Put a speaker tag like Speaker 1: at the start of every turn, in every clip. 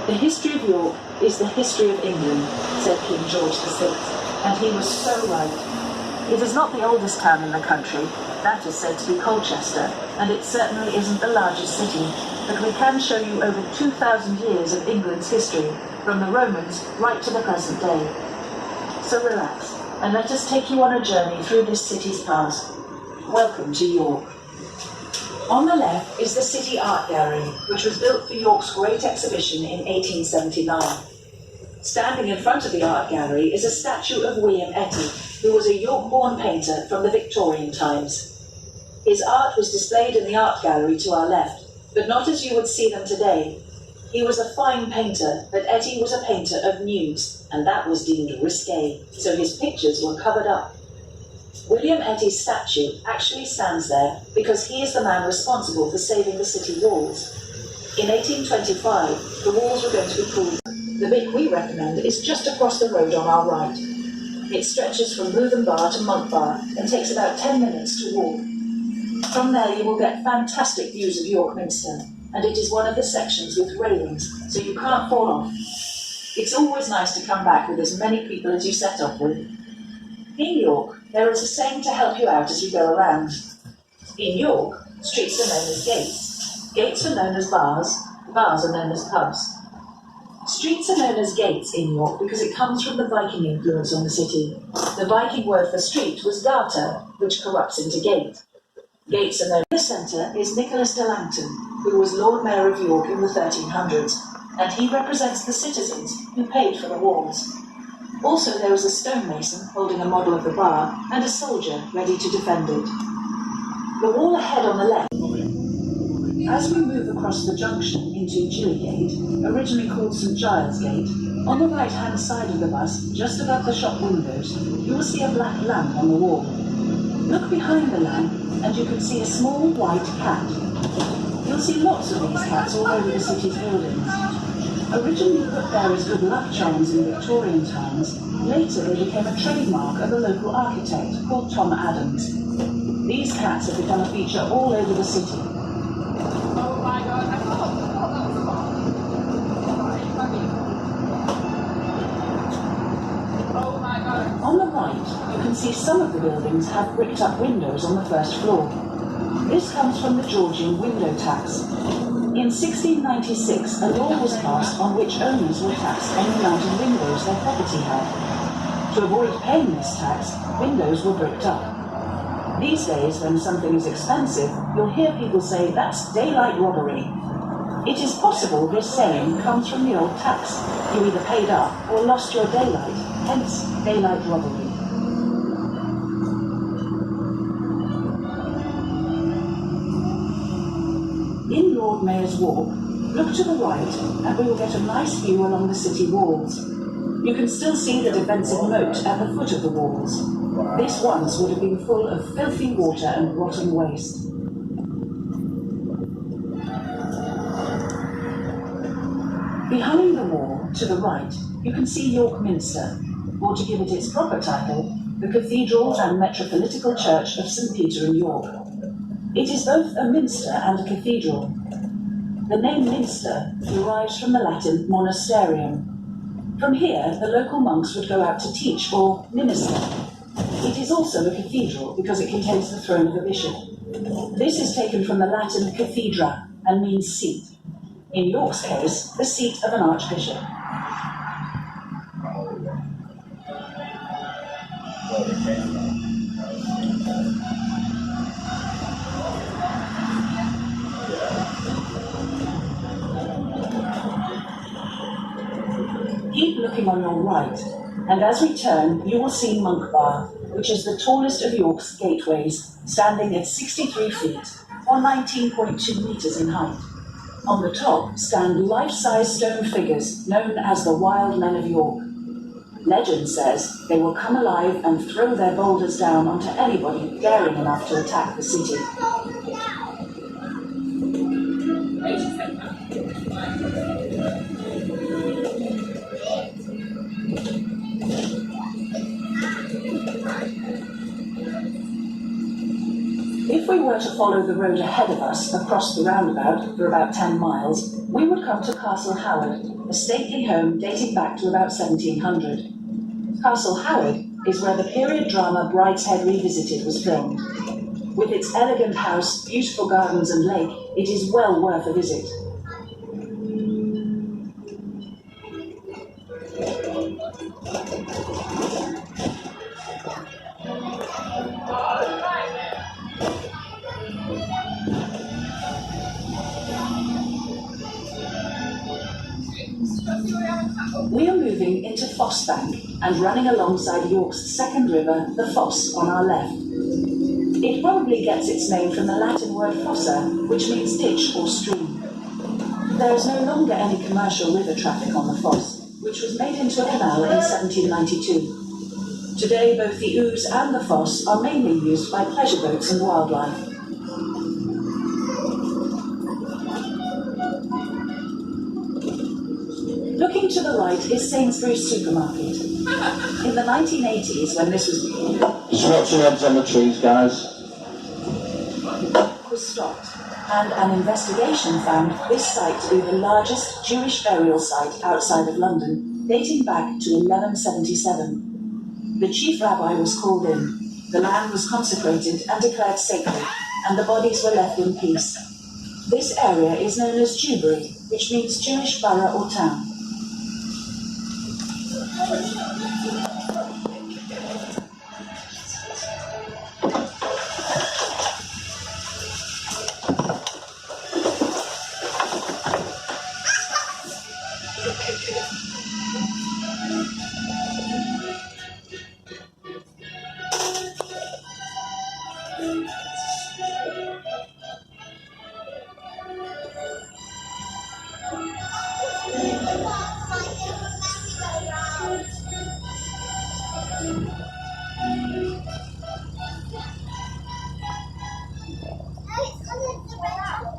Speaker 1: The history of York is the history of England, said King George VI, and he was so right. It is not the oldest town in the country, that is said to be Colchester, and it certainly isn't the largest city, but we can show you over 2,000 years of England's history, from the Romans right to the present day. So relax, and let us take you on a journey through this city's past. Welcome to York. On the left is the City Art Gallery, which was built for York's Great Exhibition in 1879. Standing in front of the art gallery is a statue of William Etti, who was a York-born painter from the Victorian times. His art was displayed in the art gallery to our left, but not as you would see them today. He was a fine painter, but Etti was a painter of nudes, and that was deemed risque, so his pictures were covered up. William Etti's statue actually stands there because he is the man responsible for saving the city walls. In 1825, the walls were going to be pulled. The bit we recommend is just across the road on our right. It stretches from Bootham Bar to Monk Bar and takes about 10 minutes to walk. From there you will get fantastic views of York Minster, and it is one of the sections with railings, so you can't fall off. It's always nice to come back with as many people as you set off with. In York, there is a saying to help you out as you go around. In York, streets are known as gates. Gates are known as bars. Bars are known as pubs. Streets are known as gates in York because it comes from the Viking influence on the city. The Viking word for street was gata, which corrupts into gate. Gates are known. In the centre is Nicholas de Langton, who was Lord Mayor of York in the 1300s, and he represents the citizens who paid for the walls. Also, there is a stonemason holding a model of the bar and a soldier ready to defend it. The wall ahead on the left. As we move across the junction into Gate, originally called St Giles Gate, on the right-hand side of the bus, just above the shop windows, you will see a black lamp on the wall. Look behind the lamp and you can see a small white cat. You'll see lots of these cats all over the city's buildings. Originally put there as good luck charms in Victorian times, later they became a trademark of a local architect called Tom Adams. These cats have become a feature all over the city.
Speaker 2: Oh my god, I thought that was a bomb. Oh my god.
Speaker 1: On the right, you can see some of the buildings have bricked up windows on the first floor. This comes from the Georgian Window Tax. In 1696, a law was passed on which owners were taxed on the amount of windows their property had. To avoid paying this tax, windows were bricked up. These days, when something is expensive, you'll hear people say that's daylight robbery. It is possible this saying comes from the old tax. You either paid up or lost your daylight, hence daylight robbery. In Lord Mayor's Walk, look to the right and we will get a nice view along the city walls. You can still see the defensive moat at the foot of the walls. This once would have been full of filthy water and rotten waste. Behind the wall, to the right, you can see York Minster, or to give it its proper title, the Cathedral and Metropolitical Church of St Peter in York. It is both a minster and a cathedral. The name Minster derives from the Latin monasterium. From here, the local monks would go out to teach or minister. It is also a cathedral because it contains the throne of a bishop. This is taken from the Latin cathedra and means seat. In York's case, the seat of an archbishop. Keep looking on your right, and as we turn, you will see Monk Bar, which is the tallest of York's gateways, standing at 63 feet, or 19.2 metres in height. On the top stand life-size stone figures known as the Wild Men of York. Legend says they will come alive and throw their boulders down onto anybody daring enough to attack the city. If we were to follow the road ahead of us across the roundabout for about 10 miles, we would come to Castle Howard, a stately home dating back to about 1700. Castle Howard is where the period drama Brideshead Revisited was filmed. With its elegant house, beautiful gardens and lake, it is well worth a visit. We are moving into Foss Bank and running alongside York's second river, the Foss, on our left. It probably gets its name from the Latin word fossa, which means ditch or stream. There is no longer any commercial river traffic on the Foss, which was made into a canal in 1792. Today, both the Ouse and the Foss are mainly used by pleasure boats and wildlife. Looking to the right is Sainsbury's supermarket. In the 1980s, when this was
Speaker 3: Just watch your heads on the trees, guys.
Speaker 1: was stopped, and an investigation found this site to be the largest Jewish burial site outside of London, dating back to 1177. The chief rabbi was called in, the land was consecrated and declared sacred, and the bodies were left in peace. This area is known as Jewbury, which means Jewish borough or town.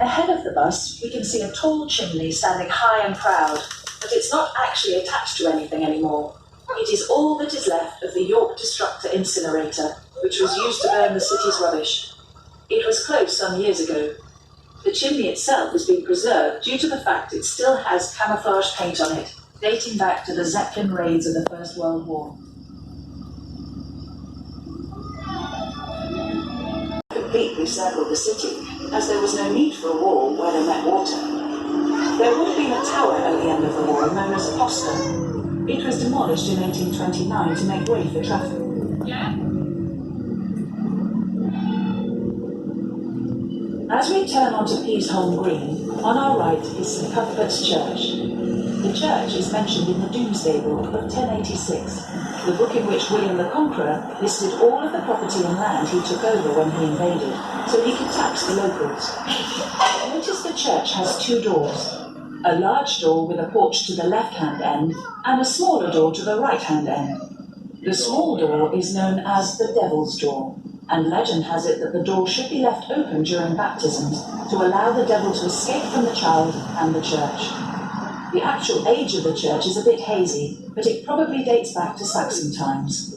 Speaker 1: Ahead of the bus, we can see a tall chimney standing high and proud, but it's not actually attached to anything anymore. It is all that is left of the York Destructor incinerator, which was used to burn the city's rubbish. It was closed some years ago. The chimney itself has been preserved due to the fact it still has camouflage paint on it, dating back to the Zeppelin raids of the First World War. Completely circled the city, as there was no need for a wall where they met water. There would have been a tower at the end of the wall known as a postern. It was demolished in 1829 to make way for traffic.
Speaker 2: Yeah?
Speaker 1: As we turn onto Peasholm Green, on our right is St Cuthbert's Church. The church is mentioned in the Domesday Book of 1086, the book in which William the Conqueror listed all of the property and land he took over when he invaded, so he could tax the locals. Notice the church has two doors, a large door with a porch to the left-hand end, and a smaller door to the right-hand end. The small door is known as the Devil's Door, and legend has it that the door should be left open during baptisms to allow the devil to escape from the child and the church. The actual age of the church is a bit hazy, but it probably dates back to Saxon times.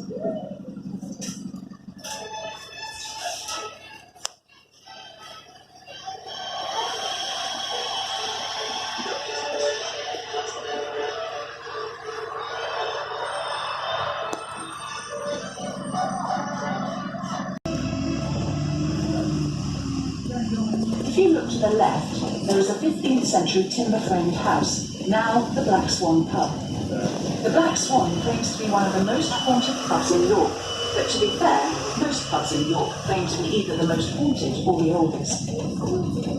Speaker 1: If you look to the left, there is a 15th century timber-framed house, now the Black Swan Pub. The Black Swan claims to be one of the most haunted pubs in York, but to be fair, most pubs in York claim to be either the most haunted or the oldest.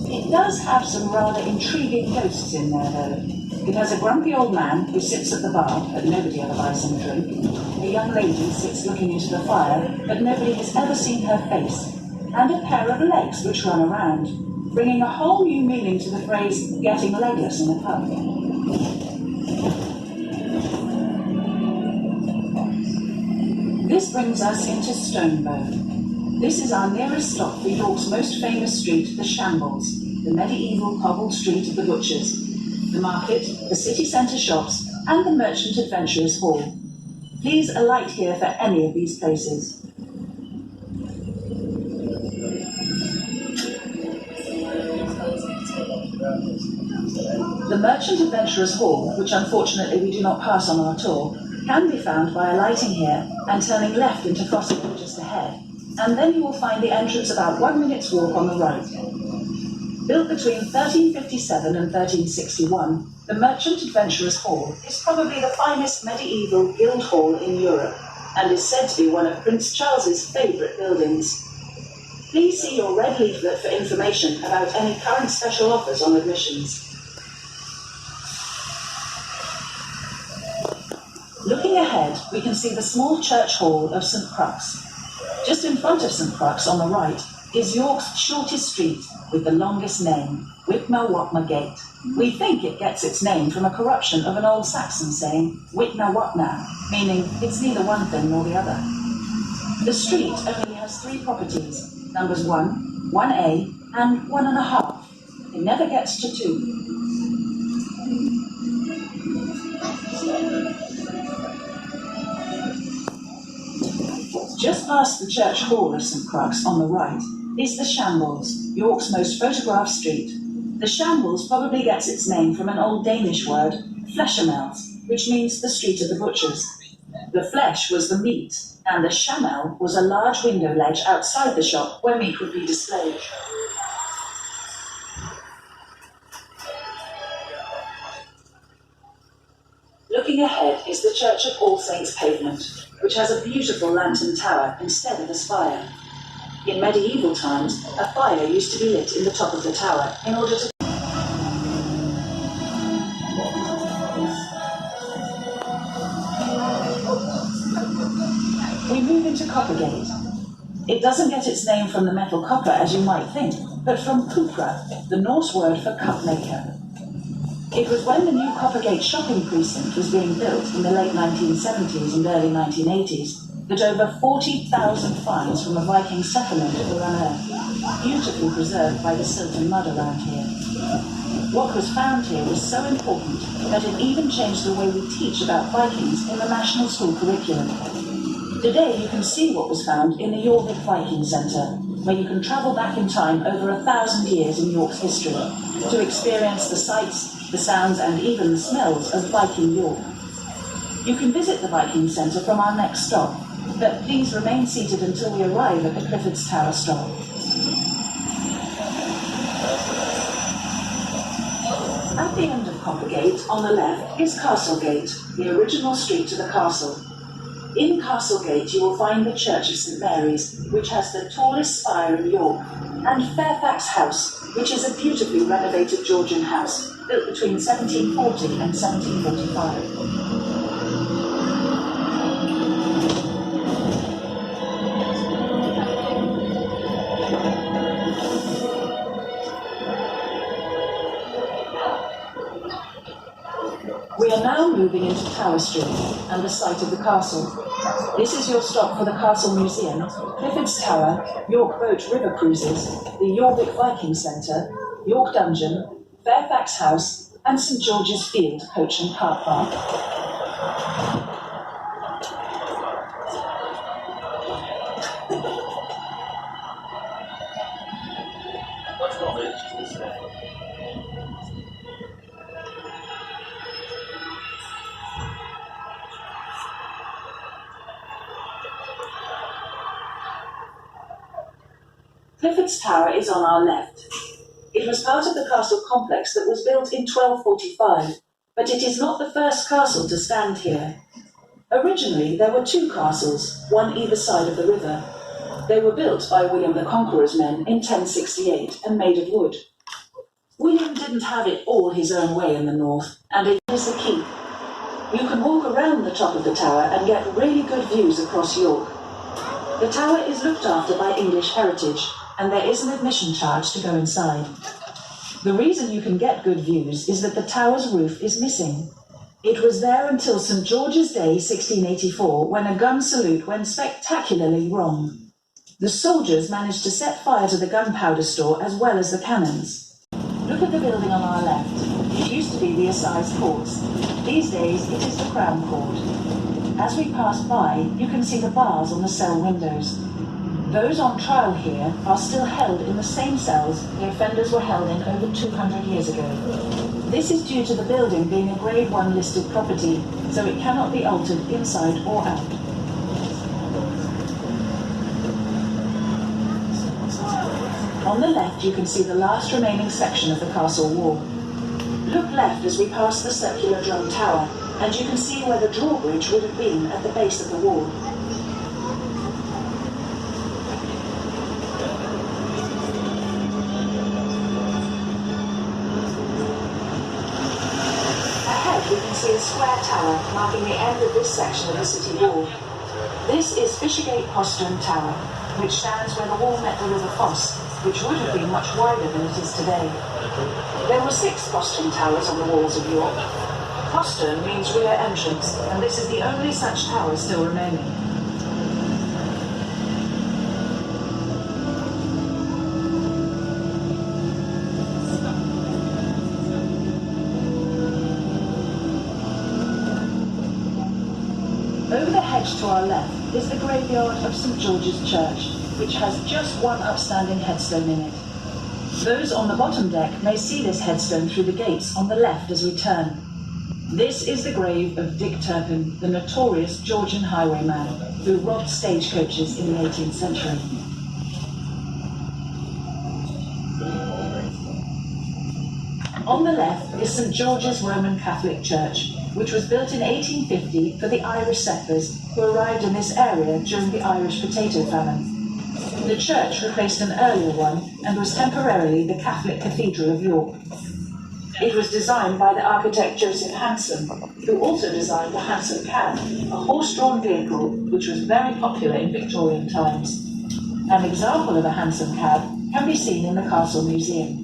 Speaker 1: It does have some rather intriguing ghosts in there though. It has a grumpy old man who sits at the bar, but nobody ever buys him a drink. A young lady sits looking into the fire, but nobody has ever seen her face. And a pair of legs which run around, bringing a whole new meaning to the phrase, getting legless in a pub. This brings us into Stonebow. This is our nearest stop for York's most famous street, the Shambles, the medieval cobbled street of the butchers, the market, the city centre shops, and the Merchant Adventurous Hall. Please alight here for any of these places. The Merchant Adventurous Hall, which unfortunately we do not pass on our tour, can be found by alighting here and turning left into Fossil just ahead, and then you will find the entrance about 1 minute's walk on the right. Built between 1357 and 1361, the Merchant Adventurous Hall is probably the finest medieval guild hall in Europe, and is said to be one of Prince Charles's favourite buildings. Please see your red leaflet for information about any current special offers on admissions. Looking ahead, we can see the small church hall of St Crux. Just in front of St Crux on the right is York's shortest street with the longest name, Witna Gate. We think it gets its name from a corruption of an old Saxon saying, Witna, meaning it's neither one thing nor the other. The street only has 3 properties, numbers 1, 1A, and 1.5. It never gets to 2. Just past the church hall of St Crux on the right is the Shambles, York's most photographed street. The Shambles probably gets its name from an old Danish word, fleshamels, which means the street of the butchers. The flesh was the meat, and the shamel was a large window ledge outside the shop where meat would be displayed. Looking ahead is the Church of All Saints pavement, which has a beautiful lantern tower instead of a spire. In medieval times, a fire used to be lit in the top of the tower in order to... We move into Coppergate. It doesn't get its name from the metal copper as you might think, but from cupra, the Norse word for cup maker. It was when the new Coppergate shopping precinct was being built in the late 1970s and early 1980s that over 40,000 finds from a Viking settlement were unearthed, beautifully preserved by the silt and mud around here. What was found here was so important that it even changed the way we teach about Vikings in the national school curriculum. Today you can see what was found in the Yorvik Viking Centre, where you can travel back in time over 1,000 years in York's history to experience the sights, the sounds and even the smells of Viking York. You can visit the Viking Centre from our next stop, but please remain seated until we arrive at the Clifford's Tower stop. At the end of Coppergate, on the left, is Castlegate, the original street to the castle. In Castlegate you will find the Church of St Mary's, which has the tallest spire in York, and Fairfax House, which is a beautifully renovated Georgian house, built between 1740 and 1745. We are now moving into Tower Street and the site of the castle. This is your stop for the Castle Museum, Clifford's Tower, York Boat River Cruises, the Yorvik Viking Centre, York Dungeon, Fairfax House, and St George's Field Coach and Car Park. Clifford's Tower is on our left. It was part of the castle complex that was built in 1245, but it is not the first castle to stand here. Originally, there were 2 castles, one either side of the river. They were built by William the Conqueror's men in 1068 and made of wood. William didn't have it all his own way in the north, and it is the keep. You can walk around the top of the tower and get really good views across York. The tower is looked after by English Heritage, and there is an admission charge to go inside. The reason you can get good views is that the tower's roof is missing. It was there until St George's Day 1684, when a gun salute went spectacularly wrong. The soldiers managed to set fire to the gunpowder store as well as the cannons. Look at the building on our left. It used to be the Assize Courts. These days it is the Crown Court. As we pass by, you can see the bars on the cell windows. Those on trial here are still held in the same cells the offenders were held in over 200 years ago. This is due to the building being a Grade 1 listed property, so it cannot be altered inside or out. On the left you can see the last remaining section of the castle wall. Look left as we pass the circular drum tower, and you can see where the drawbridge would have been at the base of the wall. Ahead we can see a square tower marking the end of this section of the city wall. This is Fishy Gate Tower, which stands where the wall met the River Foss, which would have been much wider than it is today. There were 6 postern towers on the walls of York. Postern means rear entrance, and this is the only such tower still remaining. Over the hedge to our left is the graveyard of St George's Church, which has just one upstanding headstone in it. Those on the bottom deck may see this headstone through the gates on the left as we turn. This is the grave of Dick Turpin, the notorious Georgian highwayman who robbed stagecoaches in the 18th century. On the left is St George's Roman Catholic Church, which was built in 1850 for the Irish settlers who arrived in this area during the Irish potato famine. The church replaced an earlier one and was temporarily the Catholic Cathedral of York. It was designed by the architect Joseph Hanson, who also designed the Hanson Cab, a horse-drawn vehicle which was very popular in Victorian times. An example of a Hanson Cab can be seen in the Castle Museum.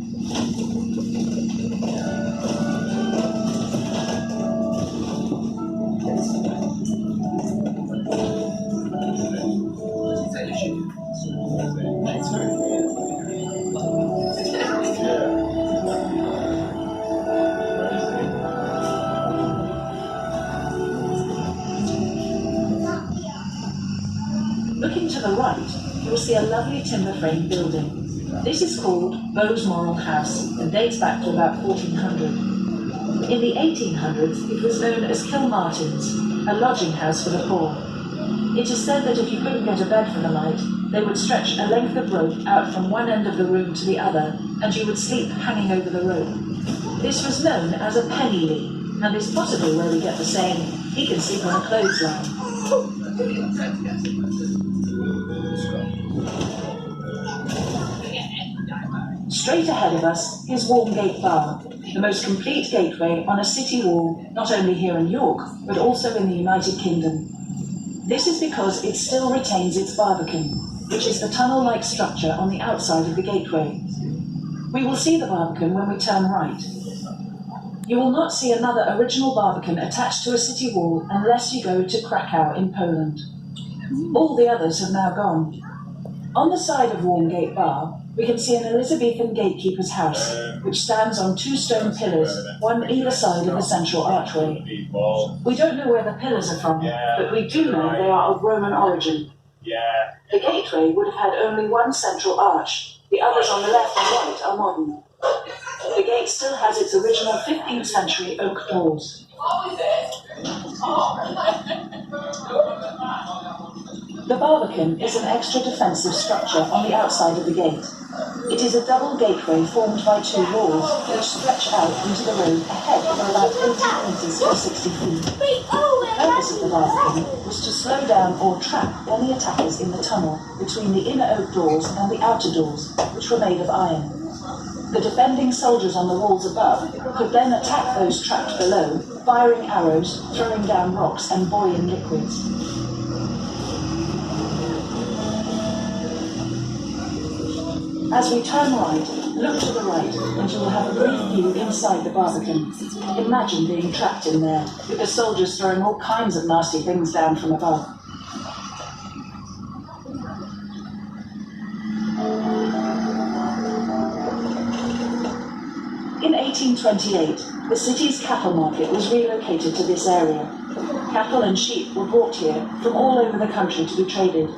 Speaker 1: Looking to the right, you will see a lovely timber frame building. This is called Balmoral House and dates back to about 1400. In the 1800s, it was known as Kilmartin's, a lodging house for the poor. It is said that if you couldn't get a bed for the night, they would stretch a length of rope out from one end of the room to the other, and you would sleep hanging over the rope. This was known as a penny lee, and is possibly where we get the saying, "He can sleep on a clothesline." Straight ahead of us is Mickelgate Bar, the most complete gateway on a city wall, not only here in York, but also in the United Kingdom. This is because it still retains its Barbican, which is the tunnel-like structure on the outside of the gateway. We will see the Barbican when we turn right. You will not see another original Barbican attached to a city wall unless you go to Krakow in Poland. All the others have now gone. On the side of Mickelgate Bar, we can see an Elizabethan gatekeeper's house, which stands on 2 stone pillars, one either side of the central archway. We don't know where the pillars are from, but we do know they are of Roman origin. The gateway would have had only one central arch. The others on the left and right are modern. The gate still has its original 15th century oak doors. The Barbican is an extra defensive structure on the outside of the gate. It is a double gateway formed by 2 walls, which stretch out into the road ahead for about 80 metres or 60 feet. The purpose of the Barbican was to slow down or trap any attackers in the tunnel between the inner oak doors and the outer doors, which were made of iron. The defending soldiers on the walls above could then attack those trapped below, firing arrows, throwing down rocks and boiling liquids. As we turn right, look to the right, and you will have a brief view inside the Barbican. Imagine being trapped in there, with the soldiers throwing all kinds of nasty things down from above. In 1828, the city's cattle market was relocated to this area. Cattle and sheep were brought here from all over the country to be traded.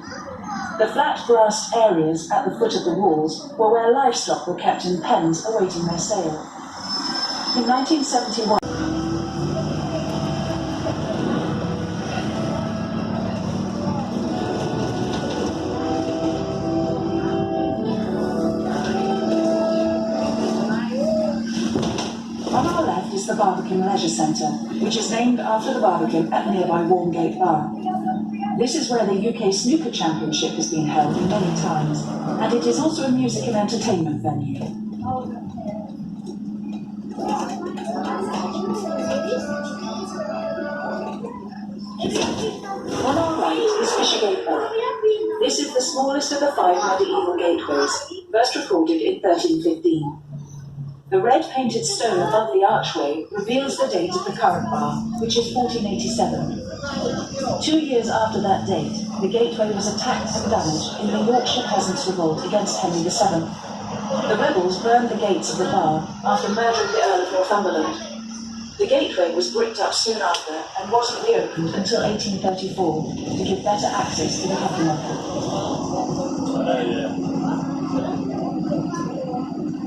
Speaker 1: The flat grassed areas at the foot of the walls were where livestock were kept in pens awaiting their sale. In 1971, on our left is the Barbican Leisure Centre, which is named after the Barbican at nearby Mickelgate Bar. This is where the UK Snooker Championship has been held many times, and it is also a music and entertainment venue. On our right is Fishy Gate Bar. This is the smallest of the 5 medieval gateways, first recorded in 1315. The red painted stone above the archway reveals the date of the current bar, which is 1487. 2 years after that date, the gateway was attacked and damaged in the Yorkshire Peasants' Revolt against Henry VII. The rebels burned the gates of the bar after murdering the Earl of Northumberland. The gateway was bricked up soon after and wasn't reopened until 1834 to give better access to the coffee market.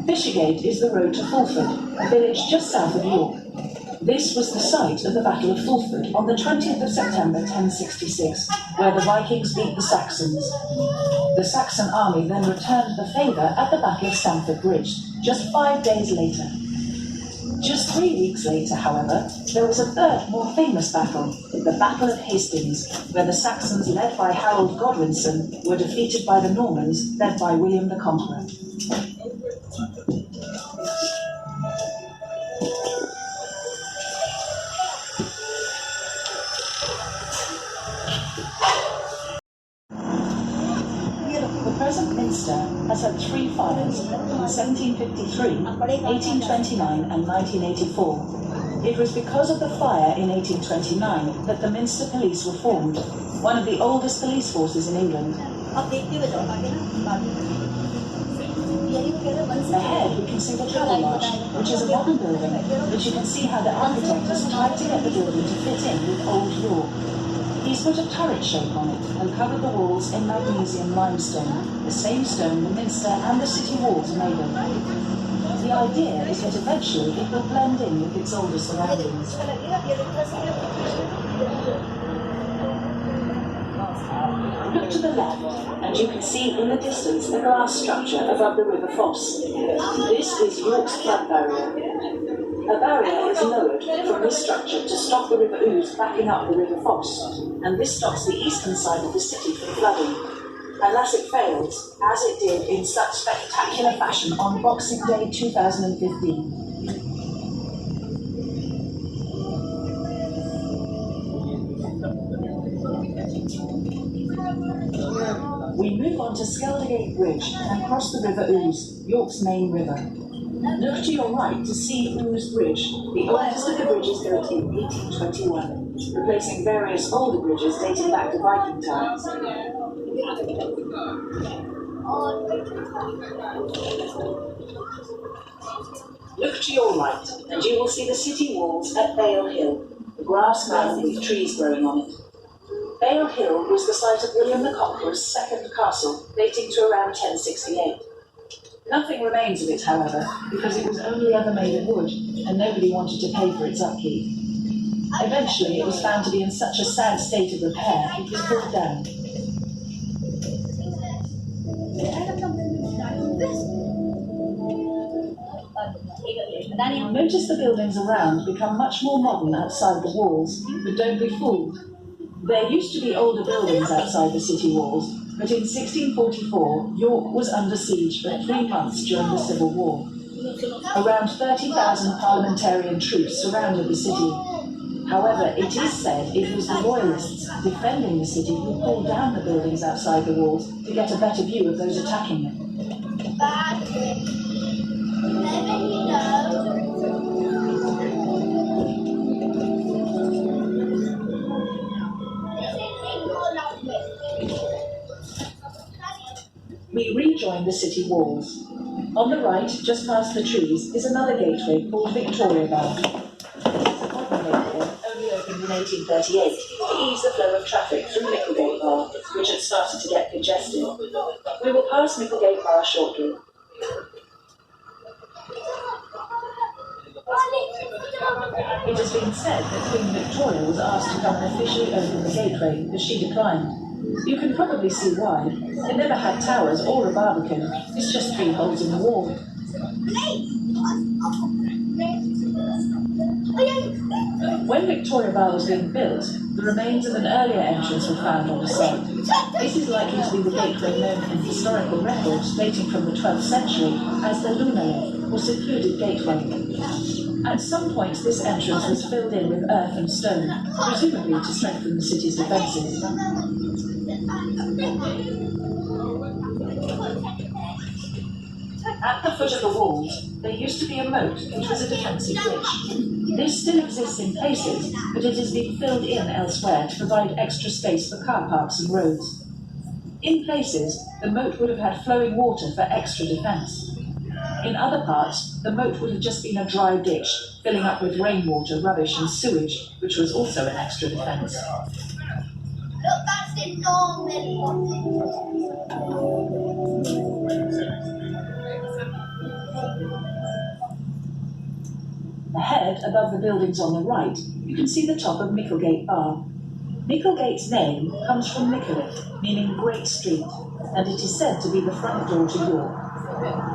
Speaker 1: Fishy Gate is the road to Fulford, a village just south of York. This was the site of the Battle of Fulford on the 20th of September 1066, where the Vikings beat the Saxons. The Saxon army then returned the favour at the Battle of Stamford Bridge, just 5 days later. Just 3 weeks later, however, there was a third, more famous battle, the Battle of Hastings, where the Saxons, led by Harold Godwinson, were defeated by the Normans, led by William the Conqueror. The present minster has had 3 fires in 1753, 1829 and 1984. It was because of the fire in 1829 that the Minster Police were formed, one of the oldest police forces in England. Ahead we can see the Triple Lodge, which is a modern building, but you can see how the architect has tried to get the building to fit in with Old York. He's put a turret shape on it and covered the walls in magnesium limestone, the same stone the minster and the city walls are made of. The idea is that eventually it will blend in with its older surroundings. Look to the left, and you can see in the distance the glass structure above the River Foss. This is York's flood barrier. A barrier is lowered from this structure to stop the River Ouse backing up the River Foss, and this stops the eastern side of the city from flooding. Unless it fails, as it did in such spectacular fashion on Boxing Day 2015. We move on to Skelegate Bridge and cross the River Ouse, York's main river. Look to your right to see Ouse Bridge, the oldest of the bridges built in 1821, replacing various older bridges dating back to Viking times. Look to your right, and you will see the city walls at Bayle Hill, the grass mound with trees growing on it. Bayle Hill was the site of William the Conqueror's second castle, dating to around 1068. Nothing remains of it, however, because it was only ever made of wood, and nobody wanted to pay for its upkeep. Eventually, it was found to be in such a sad state of repair, it was pulled down. Notice the buildings around become much more modern outside the walls, but don't be fooled. There used to be older buildings outside the city walls, but in 1644, York was under siege for 3 months during the Civil War. Around 30,000 parliamentarian troops surrounded the city. However, it is said it was the Royalists defending the city who pulled down the buildings outside the walls to get a better view of those attacking them. We rejoin the city walls. On the right, just past the trees, is another gateway called Victoria Bar. Coppergate only opened in 1838 to ease the flow of traffic through Mickelgate Bar. which had started to get congested. We will pass Mickelgate Bar shortly. It has been said that Queen Victoria was asked to come and officially open the gateway, but she declined. You can probably see why. It never had towers or a barbican. It's just 3 holes in the wall. When Victoria Bar was being built, the remains of an earlier entrance were found on the site. This is likely to be the gateway known in historical records dating from the 12th century as the Lunale, or secluded gateway. At some point, this entrance was filled in with earth and stone, presumably to strengthen the city's defences. At the foot of the walls, there used to be a moat, which was a defensive ditch. This still exists in places, but it has been filled in elsewhere to provide extra space for car parks and roads. In places, the moat would have had flowing water for extra defence. In other parts, the moat would have just been a dry ditch, filling up with rainwater, rubbish and sewage, which was also an extra defence.
Speaker 4: Look, that's the normal.
Speaker 1: Ahead, above the buildings on the right, you can see the top of Mickelgate Bar. Mickelgate's name comes from Mickelgate, meaning Great Street, and it is said to be the front door to York.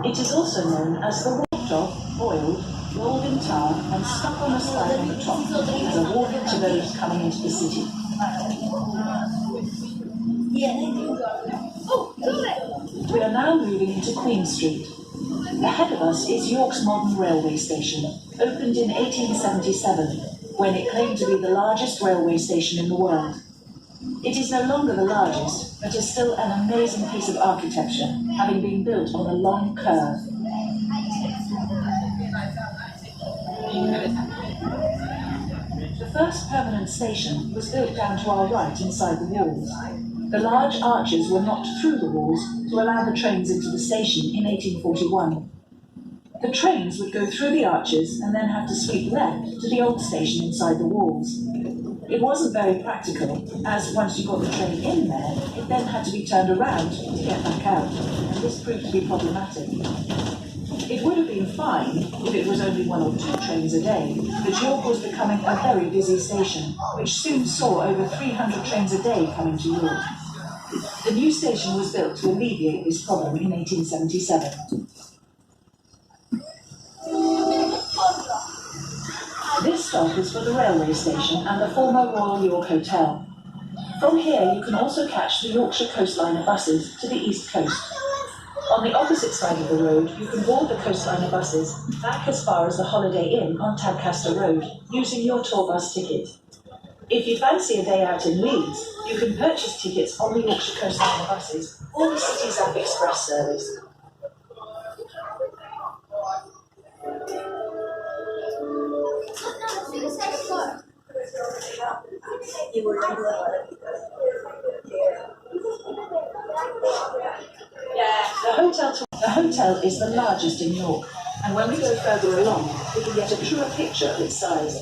Speaker 1: It is also known as the walked-off, oiled, rolled-in tower and stuck on a slab on the top as a warning to those coming into the city. We are now moving into Queen Street. Ahead of us is York's modern railway station, opened in 1877, when it claimed to be the largest railway station in the world. It is no longer the largest, but is still an amazing piece of architecture, having been built on a long curve. The first permanent station was built down to our right inside the walls. The large arches were knocked through the walls to allow the trains into the station in 1841. The trains would go through the arches and then have to sweep left to the old station inside the walls. It wasn't very practical, as once you got the train in there, it then had to be turned around to get back out, and this proved to be problematic. It would have been fine if it was only 1 or 2 trains a day, but York was becoming a very busy station, which soon saw over 300 trains a day coming to York. The new station was built to alleviate this problem in 1877. This stop is for the railway station and the former Royal York Hotel. From here you can also catch the Yorkshire Coastliner buses to the east coast. On the opposite side of the road, you can board the Coastliner buses back as far as the Holiday Inn on Tadcaster Road using your tour bus ticket. If you fancy a day out in Leeds, you can purchase tickets on the Yorkshire Coastliner buses or the City's App Express service. The hotel is the largest in York, and when we go further along, we can get a truer picture of its size.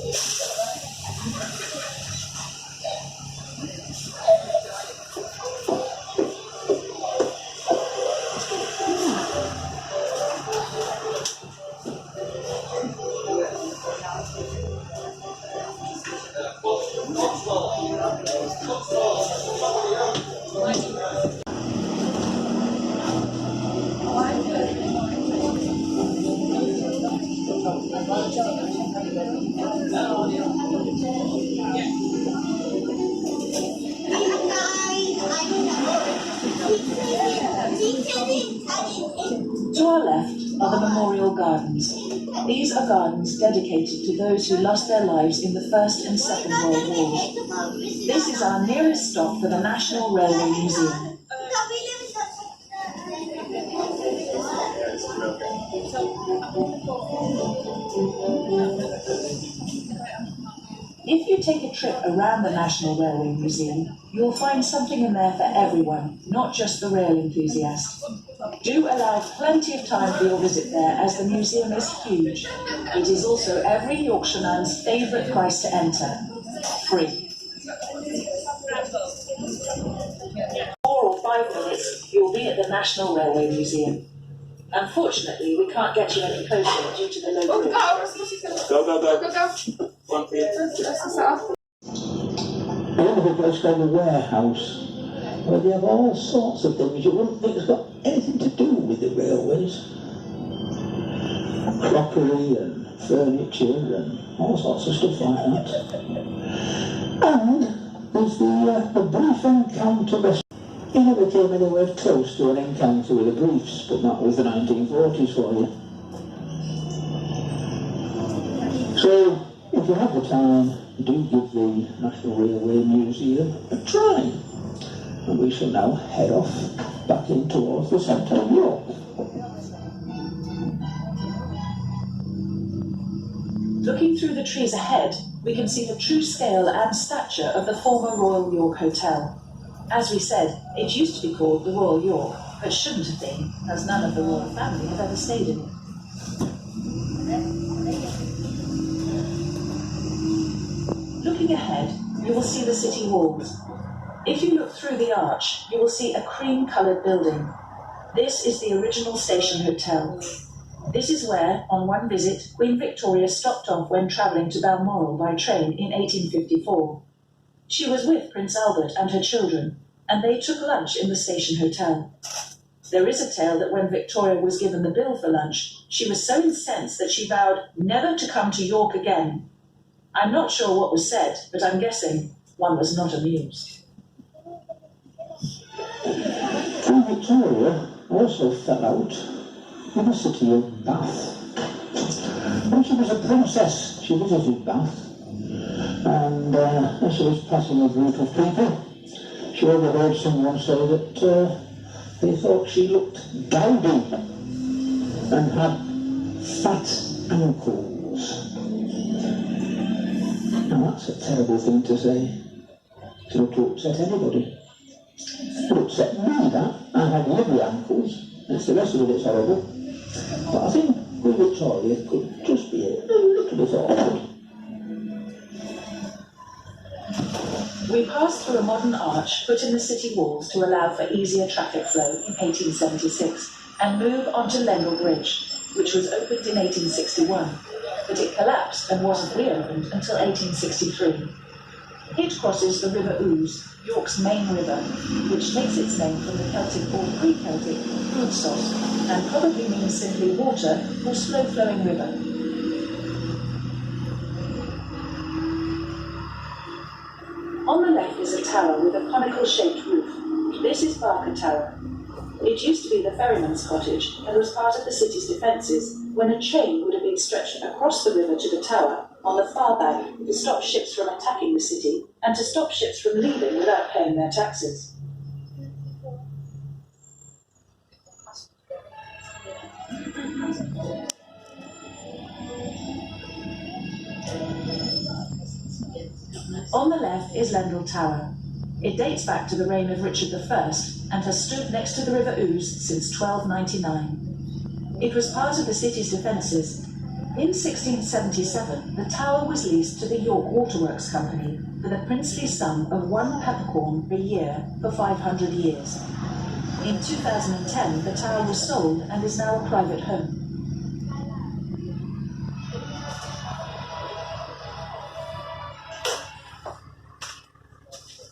Speaker 1: To our left are the Memorial Gardens. These are gardens dedicated to those who lost their lives in the First and Second World Wars. This is our nearest stop for the National Railway Museum. If you take a trip around the National Railway Museum, you will find something in there for everyone, not just the rail enthusiast. Do allow plenty of time for your visit there, as the museum is huge. It is also every Yorkshireman's favourite price to enter: free. 5 minutes, you'll be at the National Railway Museum. Unfortunately, we can't get you any closer due to the low bridge.
Speaker 2: Go.
Speaker 3: The wonderful place called the Warehouse, where they have all sorts of things you wouldn't think has got anything to do with the railways. Crockery and furniture and all sorts of stuff like that. And there's the brief encounter restaurant. He never came anywhere close to an encounter with the briefs, but that was the 1940s for you. So, if you have the time, do give the National Railway Museum a try. And we shall now head off back in towards the centre of York.
Speaker 1: Looking through the trees ahead, we can see the true scale and stature of the former Royal York Hotel. As we said, it used to be called the Royal York, but shouldn't have been, as none of the royal family have ever stayed in it. Looking ahead, you will see the city walls. If you look through the arch, you will see a cream-coloured building. This is the original station hotel. This is where, on one visit, Queen Victoria stopped off when travelling to Balmoral by train in 1854. She was with Prince Albert and her children, and they took lunch in the station hotel. There is a tale that when Victoria was given the bill for lunch, she was so incensed that she vowed never to come to York again. I'm not sure what was said, but I'm guessing one was not amused.
Speaker 3: Queen Victoria also fell out in the city of Bath. When she was a princess, she visited Bath, and as she was passing a group of people, she overheard someone say that they thought she looked dowdy and had fat ankles. Now that's a terrible thing to say, to upset anybody. It upset me that. I had lovely ankles, and the rest of it is horrible. But I think Queen Victoria could just be a little bit awkward.
Speaker 1: We passed through a modern arch put in the city walls to allow for easier traffic flow in 1876 and move onto Lendl Bridge, which was opened in 1861, but it collapsed and wasn't reopened until 1863. It crosses the River Ouse, York's main river, which takes its name from the Celtic or pre-Celtic Oudsos, and probably means simply water or slow-flowing river. On the left is a tower with a conical-shaped roof. This is Barbican Tower. It used to be the ferryman's cottage and was part of the city's defences when a chain would have been stretched across the river to the tower on the far bank to stop ships from attacking the city and to stop ships from leaving without paying their taxes. On the left is Lendl Tower. It dates back to the reign of Richard I and has stood next to the River Ouse since 1299. It was part of the city's defences. In 1677, the tower was leased to the York Waterworks Company for the princely sum of 1 peppercorn a year for 500 years. In 2010, the tower was sold and is now a private home.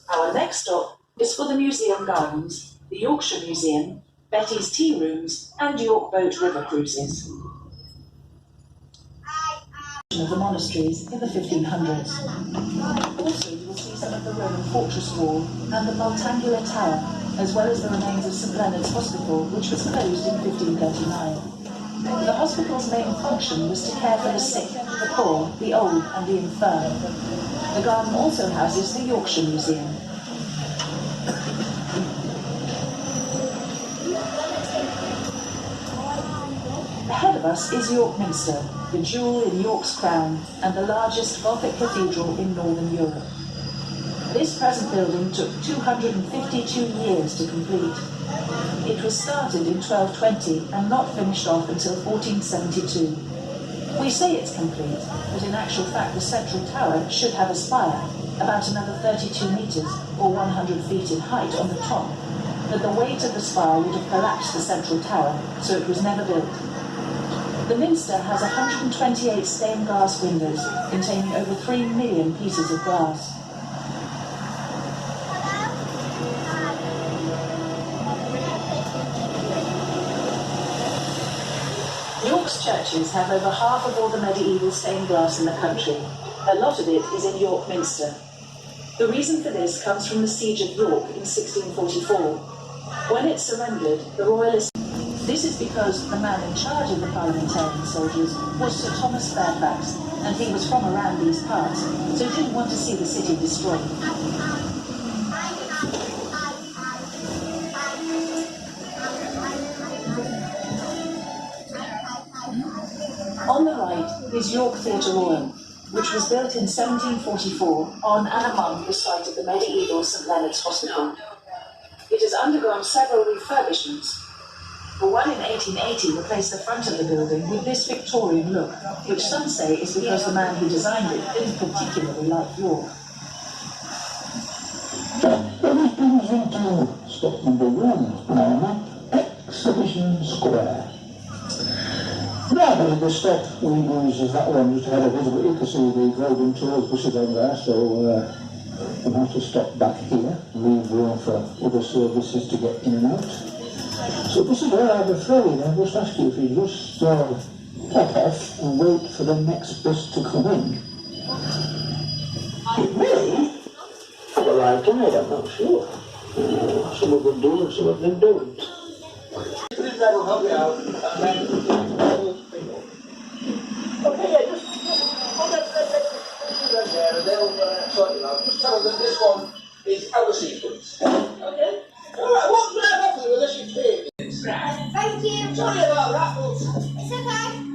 Speaker 1: Our next stop is for the museum gardens, the Yorkshire Museum, Betty's Tea Rooms, and York Boat River Cruises. Of the monasteries in the 1500s. Also, you will see some of the Roman fortress wall and the Multangular Tower, as well as the remains of St Leonard's Hospital, which was closed in 1539. The hospital's main function was to care for the sick, the poor, the old, and the infirm. The garden also houses the Yorkshire Museum. Ahead of us is York Minster, the jewel in York's crown and the largest Gothic cathedral in Northern Europe. This present building took 252 years to complete. It was started in 1220 and not finished off until 1472. We say it's complete, but in actual fact the central tower should have a spire, about another 32 metres or 100 feet in height on the top. but the weight of the spire would have collapsed the central tower, so it was never built. The minster has 128 stained glass windows containing over 3 million pieces of glass. York's churches have over half of all the medieval stained glass in the country. A lot of it is in York Minster. The reason for this comes from the siege of York in 1644. When it surrendered, the royalists... This is because the man in charge of the parliamentarian soldiers was Sir Thomas Fairfax, and he was from around these parts, so he didn't want to see the city destroyed. On the right is York Theatre Royal, which was built in 1744 on and among the site of the medieval St Leonard's Hospital. It has undergone several refurbishments. The one in 1880 replaced the front of the building with this Victorian look, which some say is because the man who designed it didn't particularly like York.
Speaker 3: This brings into stop number 1 on our map, Exhibition Square. Now, there's a good stop. We use that one just ahead of us, but you can see the golden tours buses on there, so we'll have to stop back here, leave room for other services to get in and out. So this is where I have a ferry, then just ask you if you just get off and wait for the next bus to come in. It may? Well, I tried, I'm not sure. Some of them do and some of them don't. That'll help you out, and then okay, yeah, just right there, and they'll sort you out. Just tell them this one is our sequence. Okay? Alright, what's that happening with this you pay?
Speaker 4: Thank you.
Speaker 3: Sorry about that, but...
Speaker 4: It's okay.